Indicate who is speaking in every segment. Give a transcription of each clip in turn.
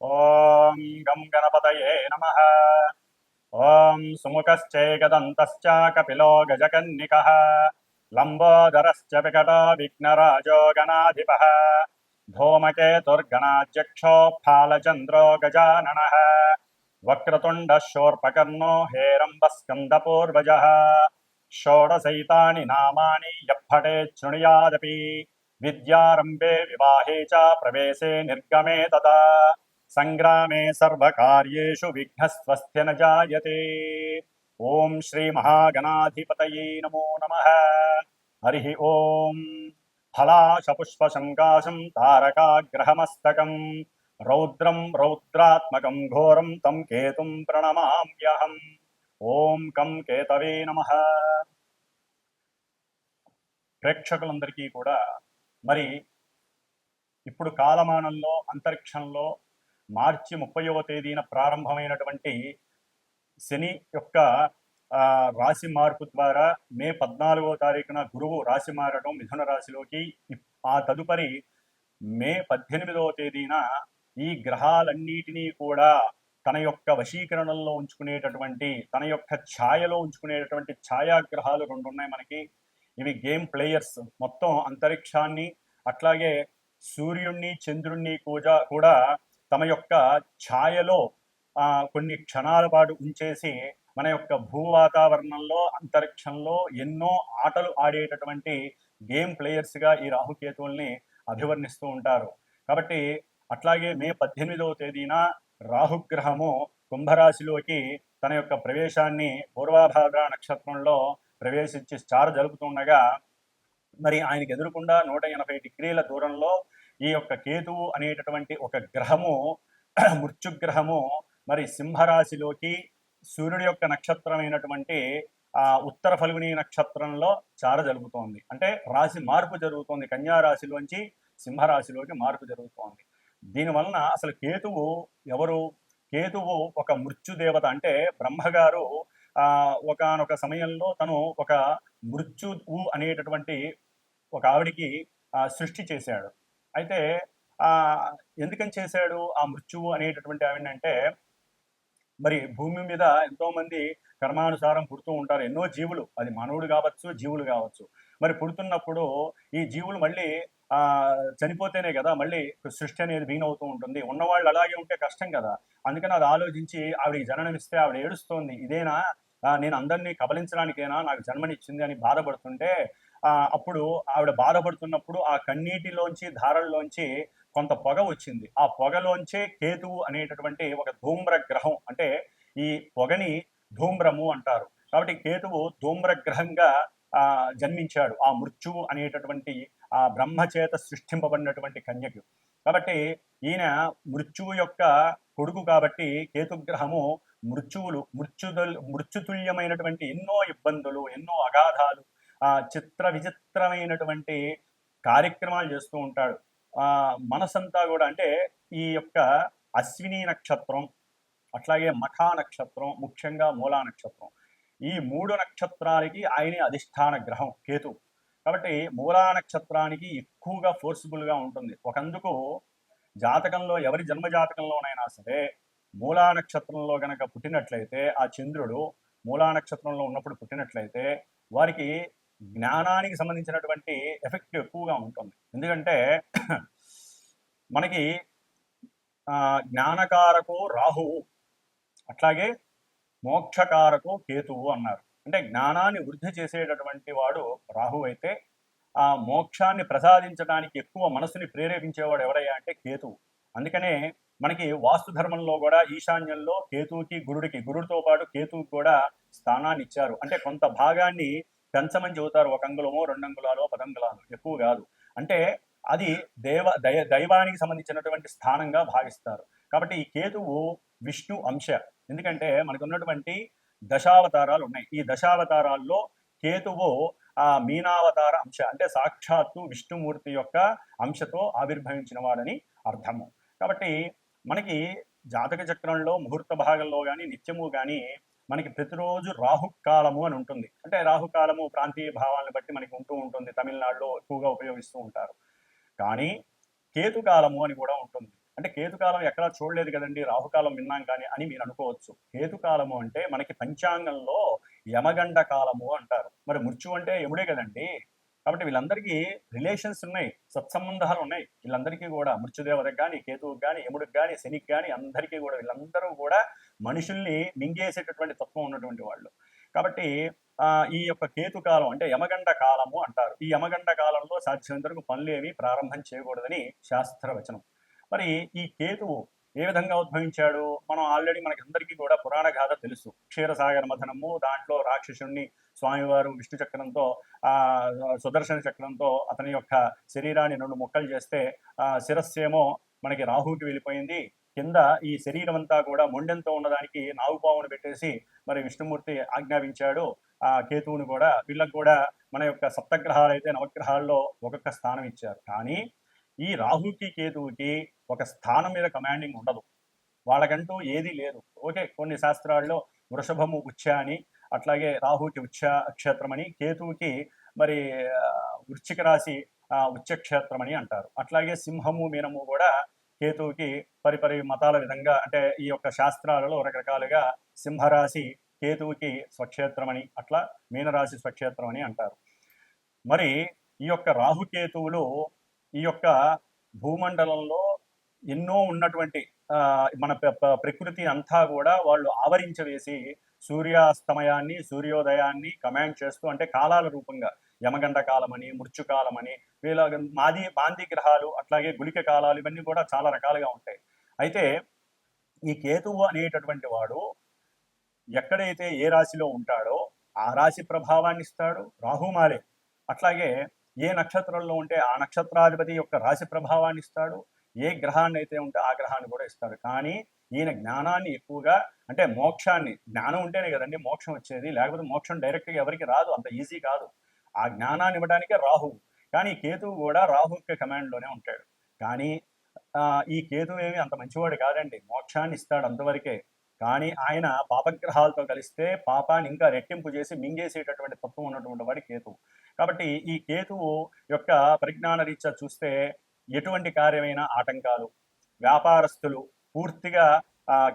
Speaker 1: ఓం గం గణపతయే నమః. ఓం సుముఖశ్చైకదంతశ్చ కపిలో గజకన్నికః లంబోదరశ్చ వికటో విఘ్నరాజో గణాధిపః धूमकेतुर्गणाध्यक्षो फालचन्द्रो गजाननः वक्रतुण्डः शूर्पकर्णो हेरम्बस्कन्दपूर्वजः षोडशैतानि नामानि यः पठेत् शृणुयादपि विद्यारम्भे विवाहे च प्रवेशे निर्गमे तथा संग्रामे सर्वकार्येषु विघ्नस्वस्ति न जायते। ओम श्री महागणाधिपतये नमो नमः। हरि ओम। फलाशपुष्पशङ्काशं तारकाग्रहमस्तकं रौद्रं रौद्रात्मकं घोरं तं केतुं प्रणमाम्यहम्। ఓం కం కేతవే నమః. ప్రేక్షకులందరికీ కూడా మరి ఇప్పుడు కాలమానంలో అంతరిక్షంలో మార్చి 30వ తేదీన ప్రారంభమైనటువంటి శని యొక్క రాశి మార్పు ద్వారా మే 14వ తారీఖున గురువు రాశి మారడం మిథున రాశిలోకి, ఆ తదుపరి మే 18వ తేదీన ఈ గ్రహాలన్నిటినీ కూడా తన యొక్క వశీకరణంలో ఉంచుకునేటటువంటి, తన యొక్క ఛాయలో ఉంచుకునేటటువంటి ఛాయాగ్రహాలు రెండు ఉన్నాయి మనకి. ఇవి గేమ్ ప్లేయర్స్. మొత్తం అంతరిక్షాన్ని అట్లాగే సూర్యుణ్ణి చంద్రుణ్ణి కూడా తమ యొక్క ఛాయలో కొన్ని క్షణాల పాటు ఉంచేసి మన యొక్క భూ వాతావరణంలో అంతరిక్షంలో ఎన్నో ఆటలు ఆడేటటువంటి గేమ్ ప్లేయర్స్గా ఈ రాహుకేతువుల్ని అభివర్ణిస్తూ ఉంటారు. కాబట్టి అట్లాగే మే 18వ తేదీన రాహుగ్రహము కుంభరాశిలోకి తన యొక్క ప్రవేశాన్ని పూర్వాభాద్ర నక్షత్రంలో ప్రవేశించి స్టార్ జరుపుతుండగా, మరి ఆయనకి ఎదురుకుండా 180 డిగ్రీల దూరంలో ఈ యొక్క కేతువు అనేటటువంటి ఒక గ్రహము, మృత్యుగ్రహము, మరి సింహరాశిలోకి సూర్యుడి యొక్క నక్షత్రమైనటువంటి ఉత్తర ఫల్గుని నక్షత్రంలో చార జరుగుతోంది. అంటే రాశి మార్పు జరుగుతోంది. కన్యా రాశిలోంచి సింహరాశిలోకి మార్పు జరుగుతోంది. దీనివలన అసలు కేతువు ఎవరు? కేతువు ఒక మృత్యుదేవత. అంటే బ్రహ్మగారు ఒకనొక సమయంలో తను ఒక మృత్యువు అనేటటువంటి ఒక ఆవిడికి సృష్టి చేశాడు. అయితే ఎందుకని చేశాడు ఆ మృత్యువు అనేటటువంటి ఆవిడని అంటే, మరి భూమి మీద ఎంతో మంది కర్మానుసారం పుడుతూ ఉంటారు. ఎన్నో జీవులు, అది మానవుడు కావచ్చు, జీవులు కావచ్చు. మరి పుడుతున్నప్పుడు ఈ జీవులు మళ్ళీ చనిపోతేనే కదా మళ్ళీ సృష్టి అనేది వీణవుతూ ఉంటుంది. ఉన్నవాళ్ళు అలాగే ఉంటే కష్టం కదా. అందుకని అది ఆలోచించి ఆవిడకి జననమిస్తే ఆవిడ ఏడుస్తోంది, ఇదేనా నేను అందరినీ కబలించడానికేనా నాకు జన్మనిచ్చింది అని బాధపడుతుంటే, అప్పుడు ఆవిడ బాధపడుతున్నప్పుడు ఆ కన్నీటిలోంచి ధారల్లోంచి కొంత పొగ వచ్చింది. ఆ పొగలోంచే కేతువు అనేటటువంటి ఒక ధూమ్ర గ్రహం, అంటే ఈ పొగని ధూమ్రము అంటారు. కాబట్టి కేతువు ధూమ్ర గ్రహంగా జన్మించాడు ఆ మృత్యువు అనేటటువంటి ఆ బ్రహ్మచేత సృష్టింపబడినటువంటి కన్యకు. కాబట్టి ఈయన మృత్యువు యొక్క కొడుకు కాబట్టి కేతుగ్రహము మృత్యుతుల్యమైనటువంటి ఎన్నో ఇబ్బందులు, ఎన్నో అగాధాలు, చిత్ర విచిత్రమైనటువంటి కార్యక్రమాలు చేస్తూ ఉంటాడు. మనసంతా కూడా, అంటే ఈ యొక్క అశ్విని నక్షత్రం, అట్లాగే మఖా నక్షత్రం, ముఖ్యంగా మూలా నక్షత్రం, ఈ 3 నక్షత్రాలకి ఆయనే అధిష్టాన గ్రహం కేతు. కాబట్టి మూలా నక్షత్రానికి ఎక్కువగా ఫోర్స్ఫుల్గా ఉంటుంది. ఒకందుకు జాతకంలో ఎవరి జన్మజాతకంలోనైనా సరే మూలా నక్షత్రంలో గనక పుట్టినట్లయితే, ఆ చంద్రుడు మూలా నక్షత్రంలో ఉన్నప్పుడు పుట్టినట్లయితే వారికి జ్ఞానానికి సంబంధించినటువంటి ఎఫెక్ట్ ఎక్కువగా ఉంటుంది. ఎందుకంటే మనకి జ్ఞానకారకు రాహువు, అట్లాగే మోక్షకారకు కేతువు అన్నారు. అంటే జ్ఞానాన్ని వృద్ధి చేసేటటువంటి వాడు రాహు అయితే, ఆ మోక్షాన్ని ప్రసాదించడానికి ఎక్కువ మనసుని ప్రేరేపించేవాడు ఎవరయ్యా అంటే కేతువు. అందుకనే మనకి వాస్తు ధర్మంలో కూడా ఈశాన్యంలో కేతువుకి గురుడితో పాటు కేతువుకి కూడా స్థానాన్ని ఇచ్చారు. అంటే కొంత భాగాన్ని పెంచమని చెబుతారు. 1 అంగుళమో 2 అంగుళాలో 10 అంగుళాలు, ఎక్కువ కాదు. అంటే అది దైవానికి సంబంధించినటువంటి స్థానంగా భావిస్తారు. కాబట్టి ఈ కేతువు విష్ణు అంశ. ఎందుకంటే మనకు ఉన్నటువంటి దశావతారాలు ఉన్నాయి. ఈ దశావతారాల్లో కేతువు ఆ మీనావతార అంశ, అంటే సాక్షాత్తు విష్ణుమూర్తి యొక్క అంశతో ఆవిర్భవించిన వాడని అర్థము. కాబట్టి మనకి జాతక చక్రంలో ముహూర్త భాగంలో కానీ నిత్యము కానీ మనకి ప్రతిరోజు రాహుకాలము అని ఉంటుంది. అంటే రాహుకాలము ప్రాంతీయ భావాలను బట్టి మనకి ఉంటూ ఉంటుంది. తమిళనాడులో ఎక్కువగా ఉపయోగిస్తూ ఉంటారు. కానీ కేతుకాలము అని కూడా ఉంటుంది. అంటే కేతుకాలం ఎక్కడా చూడలేదు కదండి, రాహుకాలం విన్నాం కానీ అని మీరు అనుకోవచ్చు. కేతుకాలము అంటే మనకి పంచాంగంలో యమగండ కాలము అంటారు. మరి మృత్యు అంటే యముడే కదండి. కాబట్టి వీళ్ళందరికీ రిలేషన్స్ ఉన్నాయి, సత్సంబంధాలు ఉన్నాయి. వీళ్ళందరికీ కూడా మృత్యుదేవతకు కానీ, కేతువుకి కానీ, యముడికి కానీ, శనికి కానీ అందరికీ కూడా వీళ్ళందరూ కూడా మనుషుల్ని మింగేసేటటువంటి తత్వం ఉన్నటువంటి వాళ్ళు. కాబట్టి ఈ యొక్క కేతుకాలం అంటే యమగండ కాలము అంటారు. ఈ యమగండ కాలంలో సాధ్యమైనంత వరకు పనులేమి ప్రారంభం చేయకూడదని శాస్త్రవచనం. మరి ఈ కేతువు ఏ విధంగా ఉద్భవించాడు? మనం ఆల్రెడీ మనకి అందరికీ కూడా పురాణ గాథ తెలుసు. క్షీరసాగర మథనము, దాంట్లో రాక్షసుణ్ణి స్వామివారు విష్ణు చక్రంతో సుదర్శన చక్రంతో అతని యొక్క శరీరాన్ని 2 ముక్కలు చేస్తే శిరస్సేమో మనకి రాహుకి వెళ్ళిపోయింది. కింద ఈ శరీరం అంతా కూడా మొండెంతో ఉన్నదానికి నాగుపావును పెట్టేసి మరి విష్ణుమూర్తి ఆజ్ఞాపించాడు ఆ కేతువుని కూడా. వీళ్ళకు కూడా మన యొక్క సప్తగ్రహాలు అయితే నవగ్రహాల్లో ఒక్కొక్క స్థానం ఇచ్చారు. కానీ ఈ రాహుకి కేతువుకి ఒక స్థానం మీద కమాండింగ్ ఉండదు, వాళ్ళకంటూ ఏదీ లేదు. ఓకే, కొన్ని శాస్త్రాల్లో వృషభము ఉచ్చ అని, అట్లాగే రాహుకి ఉచ్చ క్షేత్రం అని, కేతువుకి మరి వృశ్చిక రాశి ఉచ్చక్షేత్రం అని అంటారు. అట్లాగే సింహము మీనము కూడా కేతువుకి పరిపరి మతాల విధంగా అంటే ఈ యొక్క శాస్త్రాలలో రకరకాలుగా సింహరాశి కేతువుకి స్వక్షేత్రం అని, అట్లా మీనరాశి స్వక్షేత్రం అని అంటారు. మరి ఈ యొక్క రాహుకేతువులు ఈ యొక్క భూమండలంలో ఎన్నో ఉన్నటువంటి మన ప్రకృతి అంతా కూడా వాళ్ళు ఆవరించవేసి సూర్యాస్తమయాన్ని సూర్యోదయాన్ని కమాండ్ చేస్తూ, అంటే కాలాల రూపంగా యమగండ కాలమని, మృత్యుకాలమని, వీళ్ళ మాంది గ్రహాలు, అట్లాగే గుళిక కాలాలు, ఇవన్నీ కూడా చాలా రకాలుగా ఉంటాయి. అయితే ఈ కేతువు అనేటటువంటి వాడు ఎక్కడైతే ఏ రాశిలో ఉంటాడో ఆ రాశి ప్రభావాన్ని ఇస్తాడు, రాహుమాలే. అట్లాగే ఏ నక్షత్రంలో ఉంటే ఆ నక్షత్రాధిపతి యొక్క రాశి ప్రభావాన్ని ఇస్తాడు, ఏ గ్రహాన్ని అయితే ఉంటే ఆ గ్రహాన్ని కూడా ఇస్తాడు. కానీ ఈయన జ్ఞానాన్ని ఎక్కువగా, అంటే మోక్షాన్ని, జ్ఞానం ఉంటేనే కదండి మోక్షం వచ్చేది, లేకపోతే మోక్షం డైరెక్ట్గా ఎవరికి రాదు, అంత ఈజీ కాదు. ఆ జ్ఞానాన్ని ఇవ్వడానికే రాహువు. కానీ కేతువు కూడా రాహు యొక్క కమాండ్లోనే ఉంటాడు. కానీ ఈ కేతువు ఏమి అంత మంచివాడు కాదండి, మోక్షాన్ని ఇస్తాడు అంతవరకే. కానీ ఆయన పాపగ్రహాలతో కలిస్తే పాపాన్ని ఇంకా రెట్టింపు చేసి మింగేసేటటువంటి తత్వం ఉన్నటువంటి వాడి కేతువు. కాబట్టి ఈ కేతువు యొక్క పరిజ్ఞాన రీత్యా చూస్తే ఎటువంటి కార్యమైన ఆటంకాలు, వ్యాపారస్తులు పూర్తిగా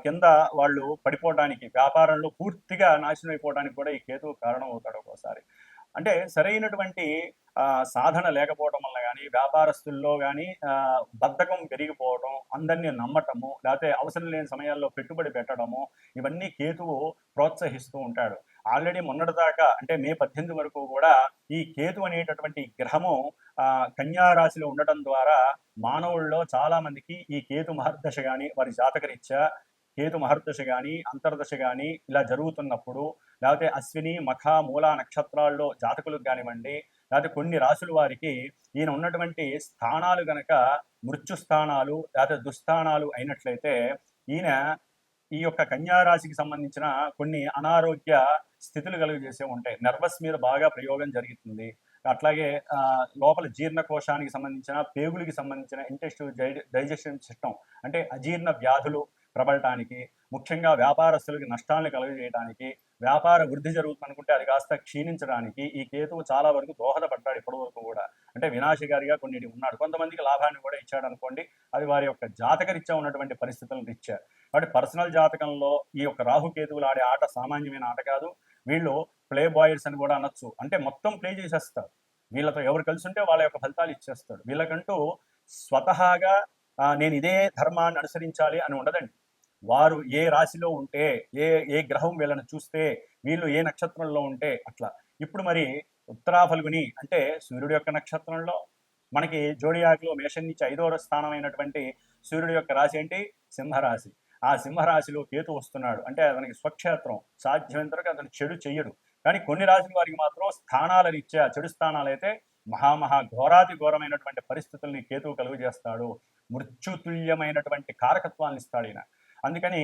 Speaker 1: కింద వాళ్ళు పడిపోవడానికి, వ్యాపారంలో పూర్తిగా నాశనం అయిపోవడానికి కూడా ఈ కేతువు కారణం అవుతాడు ఒక్కోసారి. అంటే సరైనటువంటి సాధన లేకపోవడం వల్ల కానీ, వ్యాపారస్తుల్లో కానీ బద్ధకం పెరిగిపోవడం, అందరినీ నమ్మటము, లేకపోతే అవసరం లేని సమయాల్లో పెట్టుబడి పెట్టడము, ఇవన్నీ కేతువు ప్రోత్సహిస్తూ ఉంటాడు. ఆల్రెడీ మొన్నటిదాకా అంటే మే 18 వరకు కూడా ఈ కేతు అనేటటువంటి గ్రహము కన్యారాశిలో ఉండటం ద్వారా మానవుల్లో చాలా మందికి ఈ కేతు మహర్దశ కానీ, వారి జాతకరీత్యా కేతు మహర్దశ కానీ, అంతర్దశ కానీ ఇలా జరుగుతున్నప్పుడు, లేకపోతే అశ్విని మఖ మూల నక్షత్రాల్లో జాతకులకు కానివ్వండి, లేకపోతే కొన్ని రాశుల వారికి ఈయన ఉన్నటువంటి స్థానాలు గనక మృత్యు స్థానాలు లేకపోతే దుస్థానాలు అయినట్లయితే ఈయన ఈ యొక్క కన్యారాశికి సంబంధించిన కొన్ని అనారోగ్య స్థితులు కలుగజేసే ఉంటాయి. నర్వస్ మీద బాగా ప్రయోగం జరుగుతుంది. అట్లాగే లోపల జీర్ణకోశానికి సంబంధించిన, పేగులకి సంబంధించిన ఇంటెస్టివ్ డైజెషన్ సిస్టమ్ అంటే అజీర్ణ వ్యాధులు ప్రబలటానికి, ముఖ్యంగా వ్యాపారస్తులకి నష్టాలను కలుగజేయడానికి, వ్యాపార వృద్ధి జరుగుతుందనుకుంటే అది కాస్త క్షీణించడానికి ఈ కేతువు చాలా వరకు దోహదపడ్డాడు ఇప్పటి వరకు కూడా. అంటే వినాశకారిగా కొన్నిటి ఉన్నాడు. కొంతమందికి లాభాన్ని కూడా ఇచ్చాడు అనుకోండి, అది వారి యొక్క జాతకరీత్యా ఉన్నటువంటి పరిస్థితులను ఇచ్చారు. కాబట్టి పర్సనల్ జాతకంలో ఈ యొక్క రాహుకేతువులు ఆడే ఆట సామాన్యమైన ఆట కాదు. వీళ్ళు ప్లే బాయర్స్ అని కూడా అనొచ్చు. అంటే మొత్తం ప్లే చేసేస్తారు. వీళ్ళతో ఎవరు కలిసి ఉంటే వాళ్ళ యొక్క ఫలితాలు ఇచ్చేస్తాడు. వీళ్ళకంటూ స్వతహాగా నేను ఇదే ధర్మాన్ని అనుసరించాలి అని ఉండదండి. వారు ఏ రాశిలో ఉంటే, ఏ గ్రహం వీళ్ళని చూస్తే, వీళ్ళు ఏ నక్షత్రంలో ఉంటే అట్లా. ఇప్పుడు మరి ఉత్తరాఫల్గుని అంటే సూర్యుడి యొక్క నక్షత్రంలో మనకి జోడియాక్లో మేషం నుంచి 5వ స్థానం అయినటువంటి సూర్యుడి యొక్క రాశి ఏంటి? సింహరాశి. ఆ సింహరాశిలో కేతు వస్తున్నాడు అంటే అతనికి స్వక్షేత్రం. సాధ్యమైనంత వరకు అతను చెడు చెయ్యడు. కానీ కొన్ని రాశుల వారికి మాత్రం స్థానాల రీత్యా చెడు స్థానాలైతే ఘోరాతి ఘోరమైనటువంటి పరిస్థితుల్ని కేతువు కలుగు చేస్తాడు. మృత్యుతుల్యమైనటువంటి కారకత్వాన్ని ఇస్తాడు ఈయన. అందుకని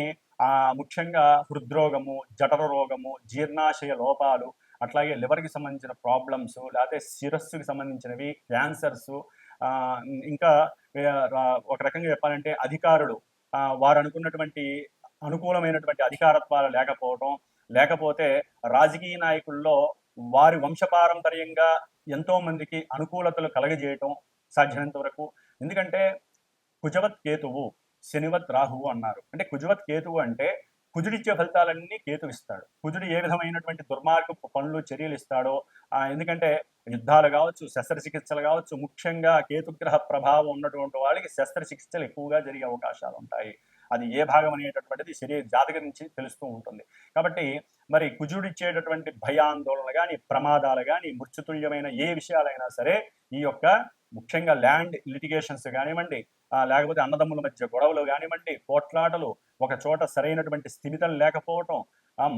Speaker 1: ముఖ్యంగా హృద్రోగము, జఠర రోగము, జీర్ణాశయ లోపాలు, అట్లాగే లివర్కి సంబంధించిన ప్రాబ్లమ్స్, లేకపోతే శిరస్సుకి సంబంధించినవి, క్యాన్సర్స్, ఇంకా ఒక రకంగా చెప్పాలంటే అధికారులు వారు అనుకున్నటువంటి అనుకూలమైనటువంటి అధికారత్వాలు లేకపోవడం, లేకపోతే రాజకీయ నాయకుల్లో వారి వంశపారంపర్యంగా ఎంతో మందికి అనుకూలతలు కలగజేయటం సాధ్యమైనంత వరకు. ఎందుకంటే కుజవత్ కేతువు శనివత్ రాహువు అన్నారు. అంటే కుజవత్ కేతువు అంటే కుజుడిచ్చే ఫలితాలన్నీ కేతు ఇస్తాడు. కుజుడు ఏ విధమైనటువంటి దుర్మార్గపు పనులు చర్యలు ఇస్తాడో, ఎందుకంటే యుద్ధాలు కావచ్చు, శస్త్రచికిత్సలు కావచ్చు, ముఖ్యంగా కేతుగ్రహ ప్రభావం ఉన్నటువంటి వాళ్ళకి శస్త్రచికిత్సలు ఎక్కువగా జరిగే అవకాశాలు ఉంటాయి. అది ఏ భాగం అనేటటువంటిది శరీర జాతక నుంచి తెలుస్తూ ఉంటుంది. కాబట్టి మరి కుజుడిచ్చేటటువంటి భయాందోళనలు కానీ, ప్రమాదాలు కానీ, మృత్యుతుల్యమైన ఏ విషయాలైనా సరే ఈ యొక్క ముఖ్యంగా ల్యాండ్ లిటిగేషన్స్ కానివ్వండి, లేకపోతే అన్నదమ్ముల మధ్య గొడవలు కానివ్వండి, పోట్లాటలు, ఒక చోట సరైనటువంటి స్థిమితం లేకపోవటం,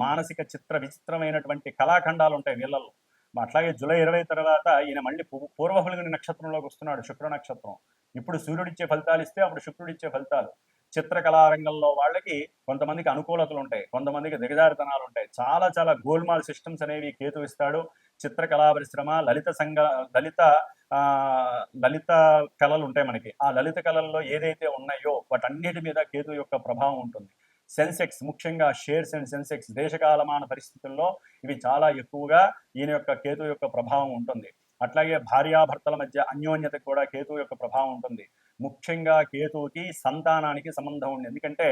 Speaker 1: మానసిక చిత్ర విచిత్రమైనటువంటి కళాఖండాలు ఉంటాయి వీళ్ళల్లో. అట్లాగే జూలై 20 తర్వాత ఈయన మళ్ళీ పూర్వఫల్గుని నక్షత్రంలోకి వస్తున్నాడు, శుక్ర నక్షత్రం. ఇప్పుడు సూర్యుడిచ్చే ఫలితాలు ఇస్తే అప్పుడు శుక్రుడిచ్చే ఫలితాలు. చిత్రకళారంగంలో వాళ్ళకి కొంతమందికి అనుకూలతలు ఉంటాయి, కొంతమందికి దిగజారితనాలు ఉంటాయి. చాలా చాలా గోల్మాల్ సిస్టమ్స్ అనేవి కేతు ఇస్తాడు. చిత్రకళా పరిశ్రమ, లలిత కళలు ఉంటాయి మనకి. ఆ లలిత కళల్లో ఏదైతే ఉన్నాయో వాటన్నిటి మీద కేతు యొక్క ప్రభావం ఉంటుంది. సెన్సెక్స్, ముఖ్యంగా షేర్స్ అండ్ సెన్సెక్స్ దేశకాలమాన పరిస్థితుల్లో ఇవి చాలా ఎక్కువగా ఈయన యొక్క కేతు యొక్క ప్రభావం ఉంటుంది. అట్లాగే భార్యాభర్తల మధ్య అన్యోన్యతకు కూడా కేతు యొక్క ప్రభావం ఉంటుంది. ముఖ్యంగా కేతువుకి సంతానానికి సంబంధం ఉంది. ఎందుకంటే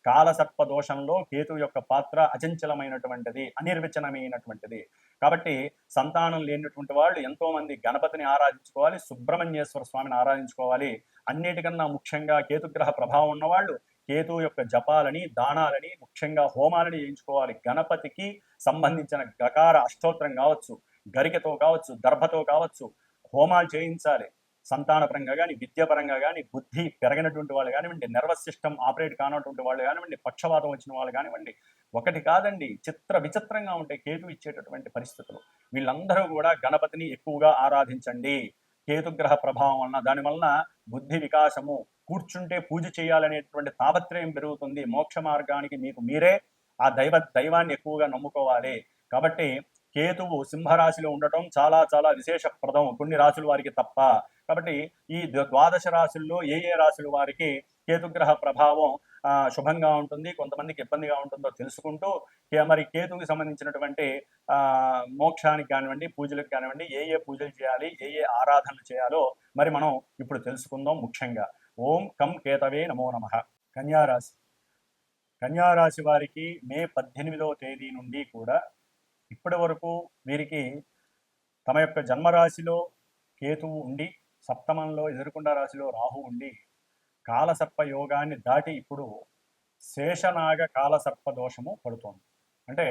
Speaker 1: కాలసర్ప దోషంలో కేతు యొక్క పాత్ర అచంచలమైనటువంటిది, అనిర్వచనమైనటువంటిది. కాబట్టి సంతానం లేనటువంటి వాళ్ళు ఎంతో మంది గణపతిని ఆరాధించుకోవాలి, సుబ్రహ్మణ్యేశ్వర స్వామిని ఆరాధించుకోవాలి. అన్నిటికన్నా ముఖ్యంగా కేతుగ్రహ ప్రభావం ఉన్నవాళ్ళు కేతు యొక్క జపాలని, దానాలని, ముఖ్యంగా హోమాలని చేయించుకోవాలి. గణపతికి సంబంధించిన గకార అష్టోత్తరం కావచ్చు, గరికతో కావచ్చు, దర్భతో కావచ్చు హోమాలు చేయించాలి. సంతానపరంగా కానీ, విద్యాపరంగా కానీ, బుద్ధి పెరగినటువంటి వాళ్ళు కానివ్వండి, నర్వస్ సిస్టమ్ ఆపరేట్ కానటువంటి వాళ్ళు కానివ్వండి, పక్షవాతం వచ్చిన వాళ్ళు కానివ్వండి, ఒకటి కాదండి, చిత్ర విచిత్రంగా ఉంటాయి కేతు ఇచ్చేటటువంటి పరిస్థితులు. వీళ్ళందరూ కూడా గణపతిని ఎక్కువగా ఆరాధించండి. కేతుగ్రహ ప్రభావం వలన, దానివలన బుద్ధి వికాసము, కూర్చుంటే పూజ చేయాలనేటువంటి తాపత్రయం పెరుగుతుంది. మోక్ష మార్గానికి మీకు మీరే ఆ దైవాన్ని ఎక్కువగా నమ్ముకోవాలి. కాబట్టి కేతువు సింహరాశిలో ఉండటం చాలా చాలా విశేషప్రదం, కొన్ని రాశుల వారికి తప్ప. కాబట్టి ఈ ద్వాదశ రాశుల్లో ఏ రాశుల వారికి కేతుగ్రహ ప్రభావం శుభంగా ఉంటుంది, కొంతమందికి ఇబ్బందిగా ఉంటుందో తెలుసుకుంటూ, మరి కేతువుకి సంబంధించినటువంటి మోక్షానికి కానివ్వండి, పూజలకు కానివ్వండి, ఏ పూజలు చేయాలి, ఏ ఆరాధనలు చేయాలో మరి మనం ఇప్పుడు తెలుసుకుందాం. ముఖ్యంగా ఓం కం కేతవే నమో నమః. కన్యారాశి. కన్యారాశి వారికి మే 18వ తేదీ నుండి కూడా ఇప్పటి వరకు వీరికి తమ యొక్క జన్మరాశిలో కేతువు ఉండి, సప్తమంలో ఎదురుకొండ రాశిలో రాహు ఉండి, కాలసర్ప యోగాన్ని దాటి ఇప్పుడు శేషనాగ కాలసర్ప దోషము పడుతోంది. అంటే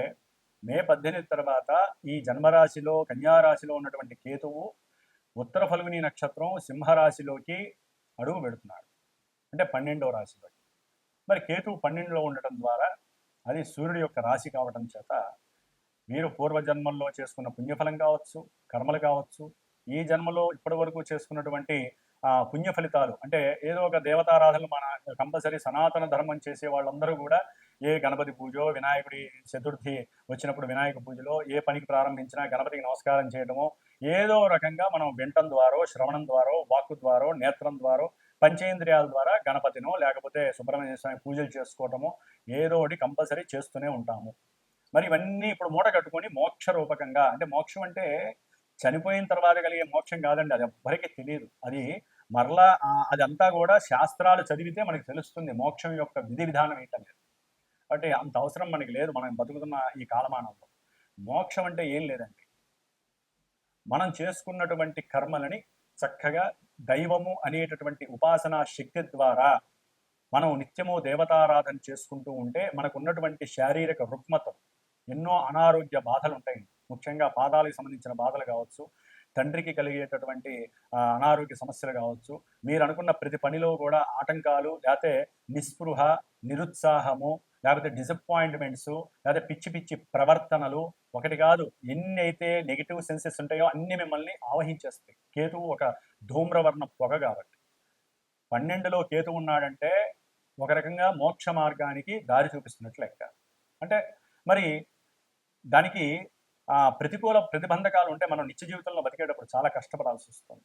Speaker 1: మే 18 తర్వాత ఈ జన్మరాశిలో కన్యారాశిలో ఉన్నటువంటి కేతువు ఉత్తర ఫల్గుని నక్షత్రం సింహరాశిలోకి అడుగు పెడుతున్నాడు, అంటే 12వ రాశిలో. మరి కేతువు 12లో ఉండటం ద్వారా అది సూర్యుడి యొక్క రాశి కావటం చేత మీరు పూర్వజన్మల్లో చేసుకున్న పుణ్యఫలం కావచ్చు, కర్మలు కావచ్చు, ఈ జన్మలో ఇప్పటి వరకు చేసుకున్నటువంటి పుణ్య ఫలితాలు, అంటే ఏదో ఒక దేవతారాధనలు మన కంపల్సరీ సనాతన ధర్మం చేసే వాళ్ళందరూ కూడా ఏ గణపతి పూజో, వినాయకుడి చతుర్థి వచ్చినప్పుడు వినాయక పూజలో ఏ పనికి ప్రారంభించినా గణపతికి నమస్కారం చేయడమో, ఏదో రకంగా మనం వింటం ద్వారా, శ్రవణం ద్వారా, వాక్కు ద్వారా, నేత్రం ద్వారా, పంచేంద్రియాల ద్వారా గణపతినో లేకపోతే సుబ్రహ్మణ్య స్వామి పూజలు చేసుకోవటమో ఏదో ఒకటి కంపల్సరీ చేస్తూనే ఉంటాము. మరి ఇవన్నీ ఇప్పుడు మూట కట్టుకొని మోక్ష రూపకంగా, అంటే మోక్షం అంటే చనిపోయిన తర్వాత కలిగే మోక్షం కాదండి, అది ఎవ్వరికి తెలియదు. అది మరలా అదంతా కూడా శాస్త్రాలు చదివితే మనకి తెలుస్తుంది మోక్షం యొక్క విధి విధానం ఏంటనేది. అంటే అంత అవసరం మనకి లేదు మనం బతుకుతున్న ఈ కాలమానంలో. మోక్షం అంటే ఏం లేదండి, మనం చేసుకున్నటువంటి కర్మలని చక్కగా దైవము అనేటటువంటి ఉపాసనా శక్తి ద్వారా మనం నిత్యము దేవతారాధన చేసుకుంటూ ఉంటే మనకు ఉన్నటువంటి శారీరక రుగ్మతం, ఎన్నో అనారోగ్య బాధలు ఉంటాయి. ముఖ్యంగా పాదాలకు సంబంధించిన బాధలు కావచ్చు, తండ్రికి కలిగేటటువంటి అనారోగ్య సమస్యలు కావచ్చు, మీరు అనుకున్న ప్రతి పనిలో కూడా ఆటంకాలు, లేకపోతే నిస్పృహ, నిరుత్సాహము, లేకపోతే డిసప్పాయింట్మెంట్స్, లేకపోతే పిచ్చి పిచ్చి ప్రవర్తనలు, ఒకటి కాదు ఎన్ని అయితే నెగిటివ్ సెన్సెస్ ఉంటాయో అన్ని మిమ్మల్ని ఆవహించేస్తాయి. కేతువు ఒక ధూమ్రవర్ణ పొగ కాబట్టి 12లో కేతువు ఉన్నాడంటే ఒక రకంగా మోక్ష మార్గానికి దారి చూపిస్తున్నట్లు లెక్క. అంటే మరి దానికి ప్రతికూల ప్రతిబంధకాలు ఉంటే మనం నిత్య జీవితంలో బతికేటప్పుడు చాలా కష్టపడాల్సి వస్తుంది.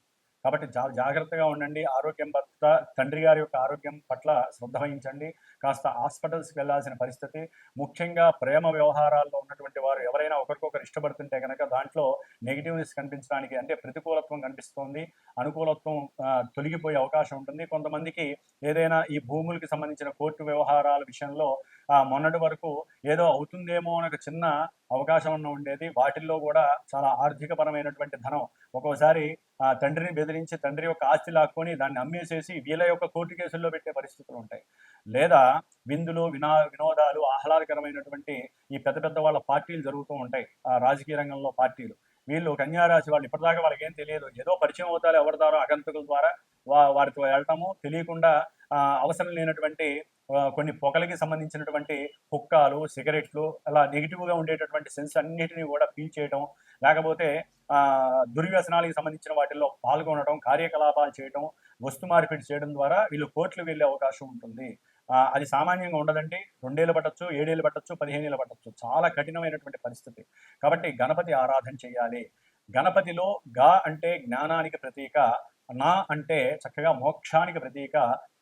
Speaker 1: కాబట్టి చాలా జాగ్రత్తగా ఉండండి. ఆరోగ్యం పట్ల, తండ్రి గారి యొక్క ఆరోగ్యం పట్ల శ్రద్ధ వహించండి. కాస్త హాస్పిటల్స్‌కి వెళ్ళాల్సిన పరిస్థితి, ముఖ్యంగా ప్రేమ వ్యవహారాల్లో ఉన్నటువంటి వారు ఎవరైనా ఒకరికొకరు ఇష్టపడుతుంటే గనక దాంట్లో నెగెటివ్‌నెస్ కనిపించడానికి, అంటే ప్రతికూలత్వం కనిపిస్తోంది. అనుకూలత్వం తొలగిపోయే అవకాశం ఉంటుంది. కొంతమందికి ఏదైనా ఈ భూములకి సంబంధించిన కోర్టు వ్యవహారాల విషయంలో మొన్నటి వరకు ఏదో అవుతుందేమో అని ఒక చిన్న అవకాశం ఉండేది. వాటిల్లో కూడా చాలా ఆర్థికపరమైనటువంటి ధనం ఒక్కోసారి తండ్రిని బెదిరించి తండ్రి యొక్క ఆస్తి లాక్కొని దాన్ని అమ్మేసేసి వీళ్ళ యొక్క కోర్టు కేసుల్లో పెట్టే పరిస్థితులు ఉంటాయి. లేదా విందులు, వినోదాలు, ఆహ్లాదకరమైనటువంటి ఈ పెద్ద పెద్ద వాళ్ళ పార్టీలు జరుగుతూ ఉంటాయి. రాజకీయ రంగంలో పార్టీలు. వీళ్ళు కన్యారాశి వాళ్ళు ఇప్పటిదాకా వాళ్ళకేం తెలియదు. ఏదో పరిచయం అవుతారు ఎవరిదారో అగంతకుల ద్వారా వారితో వెళ్ళటము, తెలియకుండా అవసరం లేనటువంటి కొన్ని పొగలకి సంబంధించినటువంటి హుక్కాలు, సిగరెట్లు, అలా నెగిటివ్గా ఉండేటటువంటి సెన్స్ అన్నిటినీ కూడా పీల్చేయడం, లేకపోతే దుర్వ్యసనాలకు సంబంధించిన వాటిల్లో పాల్గొనడం, కార్యకలాపాలు చేయడం, వస్తు మార్పిడి చేయడం ద్వారా వీళ్ళు కోర్టులు వెళ్ళే అవకాశం ఉంటుంది. అది సామాన్యంగా ఉండదండి. 2 ఏళ్ళు పట్టొచ్చు, 7 ఏళ్ళు పట్టొచ్చు, 15 ఏళ్ళు పట్టొచ్చు. చాలా కఠినమైనటువంటి పరిస్థితి. కాబట్టి గణపతి ఆరాధన చేయాలి. గణపతిలో గా అంటే జ్ఞానానికి ప్రతీక, నా అంటే చక్కగా మోక్షానికి ప్రతీక,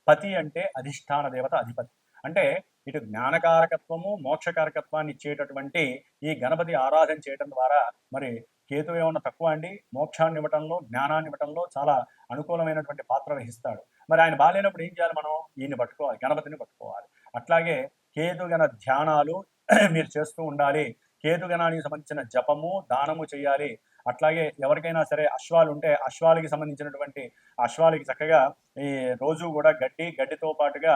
Speaker 1: పతి అంటే అధిష్టాన దేవత, అధిపతి. అంటే ఇటు జ్ఞానకారకత్వము, మోక్షకారకత్వాన్ని ఇచ్చేటటువంటి ఈ గణపతి ఆరాధన చేయడం ద్వారా మరి కేతు ఏమన్నా తక్కువ అండి? మోక్షాన్ని ఇవ్వటంలో, జ్ఞానాన్ని ఇవ్వటంలో చాలా అనుకూలమైనటువంటి పాత్ర వహిస్తాడు. మరి ఆయన బాలేనప్పుడు ఏం చేయాలి మనం? ఈయన్ని పట్టుకోవాలి, గణపతిని పట్టుకోవాలి. అట్లాగే కేతుగణ ధ్యానాలు మీరు చేస్తూ ఉండాలి. కేతుగణానికి సంబంధించిన జపము, దానము చేయాలి. అట్లాగే ఎవరికైనా సరే అశ్వాలు ఉంటే అశ్వాలకి సంబంధించినటువంటి అశ్వాలకి చక్కగా ఈ రోజు కూడా గడ్డితో పాటుగా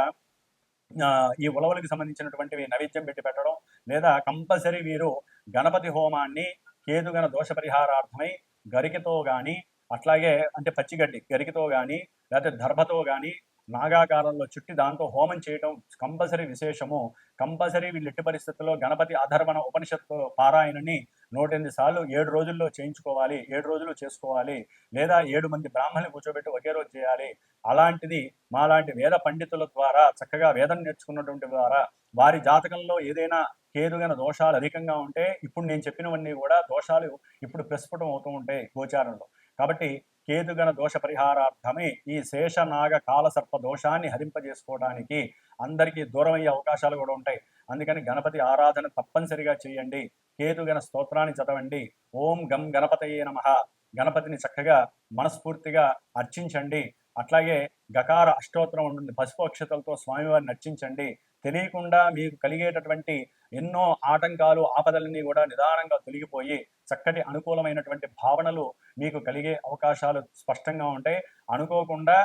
Speaker 1: ఈ ఉలవలకి సంబంధించినటువంటివి నైవేద్యం పెట్టి పెట్టడం, లేదా కంపల్సరీ వీరు గణపతి హోమాన్ని కేతుగణ దోష పరిహారార్థమై గరికతో కానీ, అట్లాగే అంటే పచ్చిగడ్డి గరికతో కానీ, లేకపోతే దర్భతో కానీ నాగాకారంలో చుట్టి దాంతో హోమం చేయడం కంపల్సరీ విశేషము. కంపల్సరీ వీళ్ళు ఎట్టి పరిస్థితుల్లో గణపతి అధర్వణ ఉపనిషత్తు పారాయణని 108 సార్లు 7 రోజుల్లో చేయించుకోవాలి, 7 రోజులు చేసుకోవాలి. లేదా 7 మంది బ్రాహ్మణులు కూర్చోబెట్టి ఒకే రోజు చేయాలి. అలాంటిది మాలాంటి వేద పండితుల ద్వారా, చక్కగా వేదం నేర్చుకున్నటువంటి ద్వారా వారి జాతకంలో ఏదైనా కేతుగణ దోషాలు అధికంగా ఉంటే, ఇప్పుడు నేను చెప్పినవన్నీ కూడా దోషాలు ఇప్పుడు ప్రస్ఫుటం అవుతూ ఉంటాయి గోచారంలో. కాబట్టి కేతుగణ దోష పరిహారార్థమే ఈ శేషనాగ కాలసర్ప దోషాన్ని హరింపజేసుకోవడానికి అందరికీ దూరం అయ్యే అవకాశాలు కూడా ఉంటాయి. అందుకని గణపతి ఆరాధన తప్పనిసరిగా చేయండి. కేతుగణ స్తోత్రాన్ని చదవండి. ఓం గం గణపతయే నమః. గణపతిని చక్కగా మనస్ఫూర్తిగా అర్చించండి. అట్లాగే గకార అష్టోత్తరం ఉంటుంది, పసుపు అక్షతలతో స్వామివారిని అర్చించండి. తెలియకుండా మీకు కలిగేటటువంటి ఎన్నో ఆటంకాలు, ఆపదలన్నీ కూడా నిదానంగా తొలగిపోయి చక్కటి అనుకూలమైనటువంటి భావనలు మీకు కలిగే అవకాశాలు స్పష్టంగా ఉంటాయి. అనుకోకుండా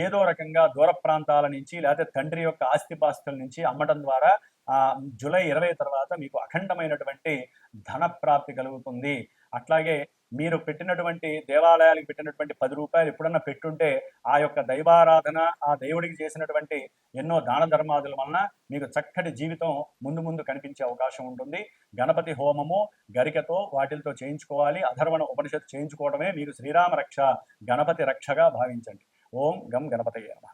Speaker 1: ఏదో రకంగా దూర ప్రాంతాల నుంచి, లేకపోతే తండ్రి యొక్క ఆస్తిపాస్తుల నుంచి అమ్మటం ద్వారా జూలై 20 తర్వాత మీకు అఖండమైనటువంటి ధన ప్రాప్తి కలుగుతుంది. అట్లాగే మీరు పెట్టినటువంటి దేవాలయాలకు పెట్టినటువంటి 10 రూపాయలు ఎప్పుడన్నా పెట్టుంటే ఆ యొక్క దైవారాధన, ఆ దేవుడికి చేసినటువంటి ఎన్నో దాన ధర్మాదుల వలన మీకు చక్కటి జీవితం ముందు ముందు కనిపించే అవకాశం ఉంటుంది. గణపతి హోమము గరికతో వాటితో చేయించుకోవాలి. అధర్వణ ఉపనిషత్తు చేయించుకోవడమే మీకు శ్రీరామ రక్ష, గణపతి రక్షగా భావించండి. ఓం గం గణపతయే నమః.